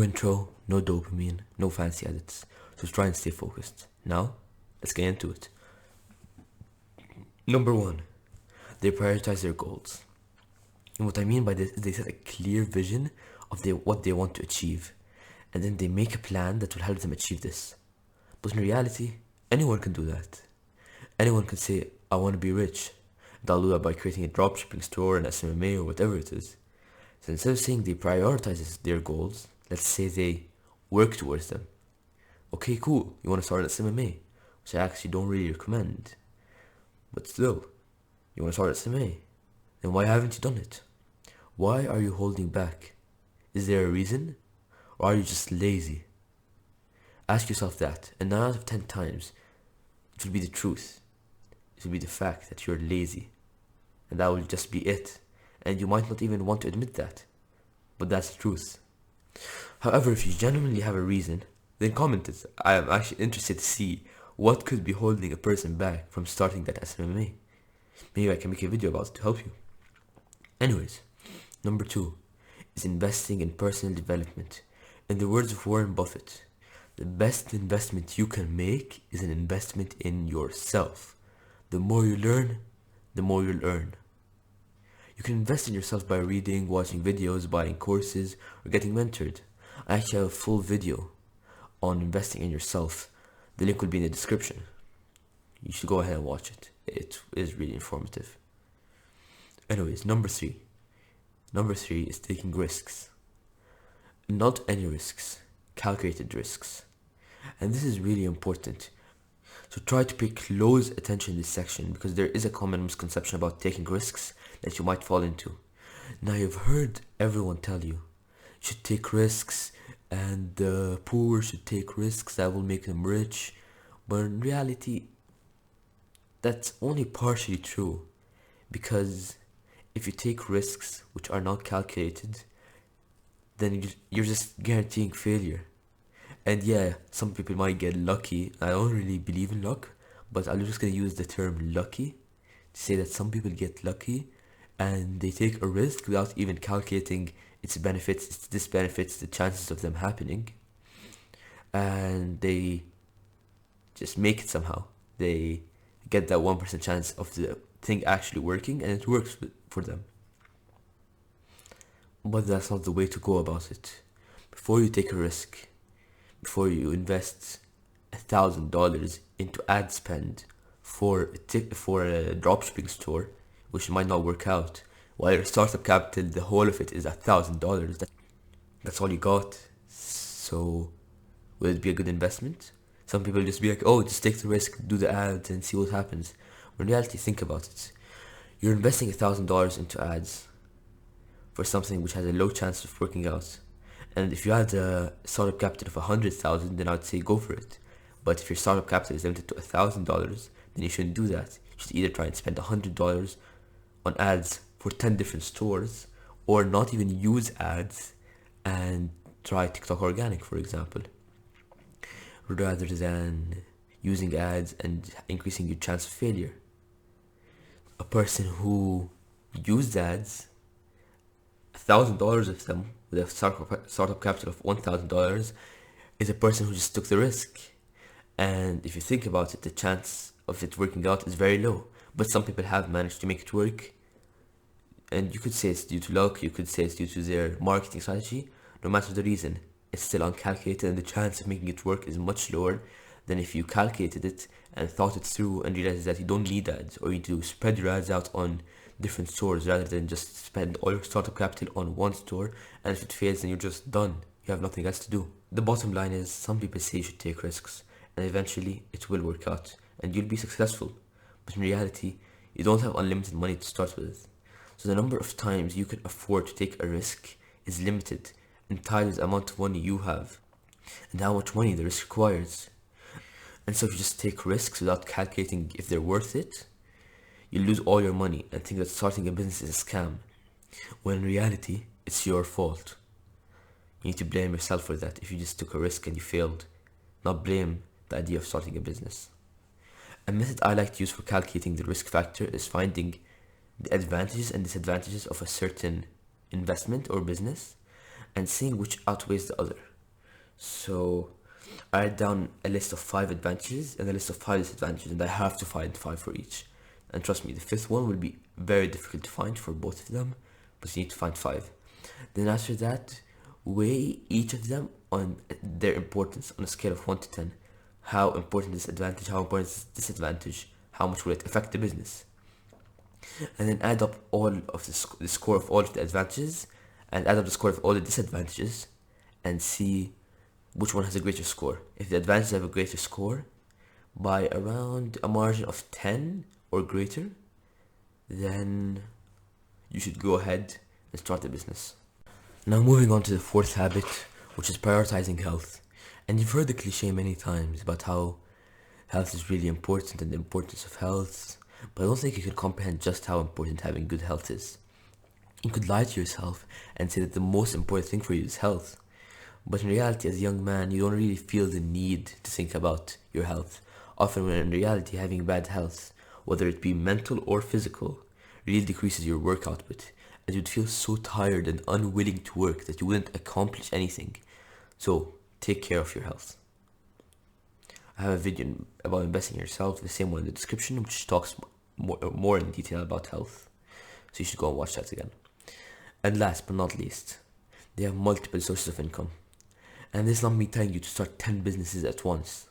intro, no dopamine, no fancy edits. So try and stay focused. Now, let's get into it. Number 1, they prioritize their goals. And what I mean by this is they set a clear vision of what they want to achieve, and then they make a plan that will help them achieve this. But in reality, anyone can do that. Anyone can say, I want to be rich. They'll do that by creating a dropshipping store, an SMMA, or whatever it is. So instead of saying they prioritize their goals, let's say they work towards them. Okay, cool, you want to start an SMMA, which I actually don't really recommend. But still, you want to start an SMMA, then why haven't you done it? Why are you holding back? Is there a reason? Or are you just lazy? Ask yourself that, and 9 out of 10 times, it will be the truth. It will be the fact that you're lazy. And that will just be it. And you might not even want to admit that. But that's the truth. However, if you genuinely have a reason, then comment it. I am actually interested to see what could be holding a person back from starting that SMMA. Maybe I can make a video about it to help you. Anyways, number 2 is investing in personal development. In the words of Warren Buffett, the best investment you can make is an investment in yourself. The more you learn, the more you'll earn. You can invest in yourself by reading, watching videos, buying courses, or getting mentored. I actually have a full video on investing in yourself. The link will be in the description. You should go ahead and watch it. It is really informative. Anyways, number 3. Number 3 is taking risks. Not any risks, calculated risks. And this is really important. So try to pay close attention in this section because there is a common misconception about taking risks that you might fall into. Now you've heard everyone tell you should take risks and the poor should take risks that will make them rich. But in reality, that's only partially true, because if you take risks which are not calculated, then you're just guaranteeing failure. And yeah, some people might get lucky. I don't really believe in luck, but I'm just gonna use the term lucky to say that some people get lucky and they take a risk without even calculating its benefits, its disbenefits, the chances of them happening, and they just make it somehow. They get that 1% chance of the thing actually working, and it works for them. But that's not the way to go about it. Before you take a risk, before you invest $1,000 into ad spend for a dropshipping store, which might not work out, while your startup capital, the whole of it is $1,000. That's all you got. So, will it be a good investment? Some people just be like, oh, just take the risk, do the ads and see what happens. When in reality, think about it. You're investing $1,000 into ads for something which has a low chance of working out. And if you had a startup capital of 100,000, then I'd say go for it. But if your startup capital is limited to $1,000, then you shouldn't do that. You should either try and spend $100 on ads for 10 different stores, or not even use ads and try TikTok organic, for example, rather than using ads and increasing your chance of failure. A person who used ads, $1,000 of them with a startup capital of $1,000, is a person who just took the risk. And if you think about it, the chance of it working out is very low. But some people have managed to make it work. And you could say it's due to luck, you could say it's due to their marketing strategy. No matter the reason, it's still uncalculated, and the chance of making it work is much lower than if you calculated it and thought it through and realized that you don't need ads, or you need to spread your ads out on different stores rather than just spend all your startup capital on one store, and if it fails then you're just done. You have nothing else to do. The bottom line is, some people say you should take risks, and eventually it will work out and you'll be successful. But in reality, you don't have unlimited money to start with. So the number of times you can afford to take a risk is limited and tied with the amount of money you have and how much money the risk requires. And so if you just take risks without calculating if they're worth it, you lose all your money and think that starting a business is a scam, when in reality, it's your fault. You need to blame yourself for that if you just took a risk and you failed, not blame the idea of starting a business. A method I like to use for calculating the risk factor is finding the advantages and disadvantages of a certain investment or business and seeing which outweighs the other. So I write down a list of 5 advantages and a list of 5 disadvantages, and I have to find 5 for each. And trust me, the fifth one will be very difficult to find for both of them, but you need to find 5. Then after that, weigh each of them on their importance on a scale of 1 to 10. How important is advantage? How important is disadvantage? How much will it affect the business? And then add up all of the score of all of the advantages, and add up the score of all the disadvantages, and see which one has a greater score. If the advantages have a greater score by around a margin of 10 or greater, then you should go ahead and start the business. Now moving on to the fourth habit, which is prioritizing health. And you've heard the cliche many times about how health is really important and the importance of health, but I don't think you can comprehend just how important having good health is. You could lie to yourself and say that the most important thing for you is health. But in reality, as a young man, you don't really feel the need to think about your health. Often when in reality, having bad health, whether it be mental or physical, really decreases your work output, as you'd feel so tired and unwilling to work that you wouldn't accomplish anything. So, take care of your health. I have a video about investing in yourself, the same one in the description, which talks more in detail about health. So you should go and watch that again. And last but not least, they have multiple sources of income. And this is not me telling you to start 10 businesses at once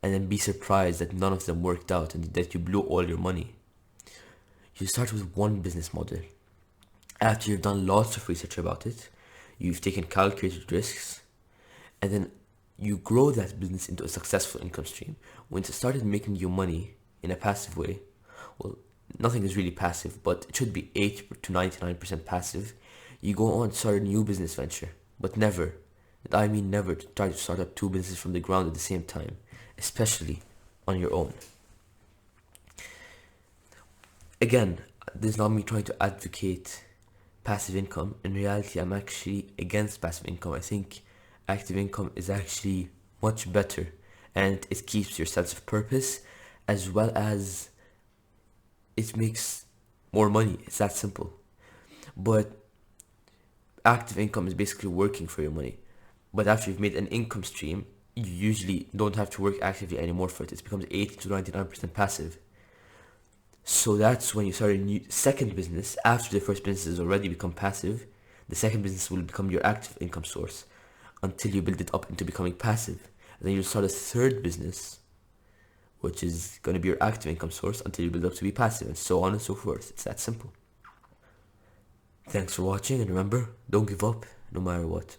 and then be surprised that none of them worked out and that you blew all your money. You start with one business model. After you've done lots of research about it, you've taken calculated risks, and then you grow that business into a successful income stream. When it started making you money in a passive way, well, nothing is really passive, but it should be 8 to 99% passive. You go on to start a new business venture, but never, and I mean never, to try to start up 2 businesses from the ground at the same time, especially on your own. Again, this is not me trying to advocate passive income. In reality, I'm actually against passive income. I think active income is actually much better, and it keeps your sense of purpose, as well as it makes more money. It's that simple. But active income is basically working for your money. But after you've made an income stream, you usually don't have to work actively anymore for it. It becomes 80 to 99% passive. So that's when you start a new second business. After the first business has already become passive, the second business will become your active income source until you build it up into becoming passive. And then you'll start a third business, which is going to be your active income source until you build up to be passive, and so on and so forth. It's that simple. Thanks for watching, and remember, don't give up no matter what.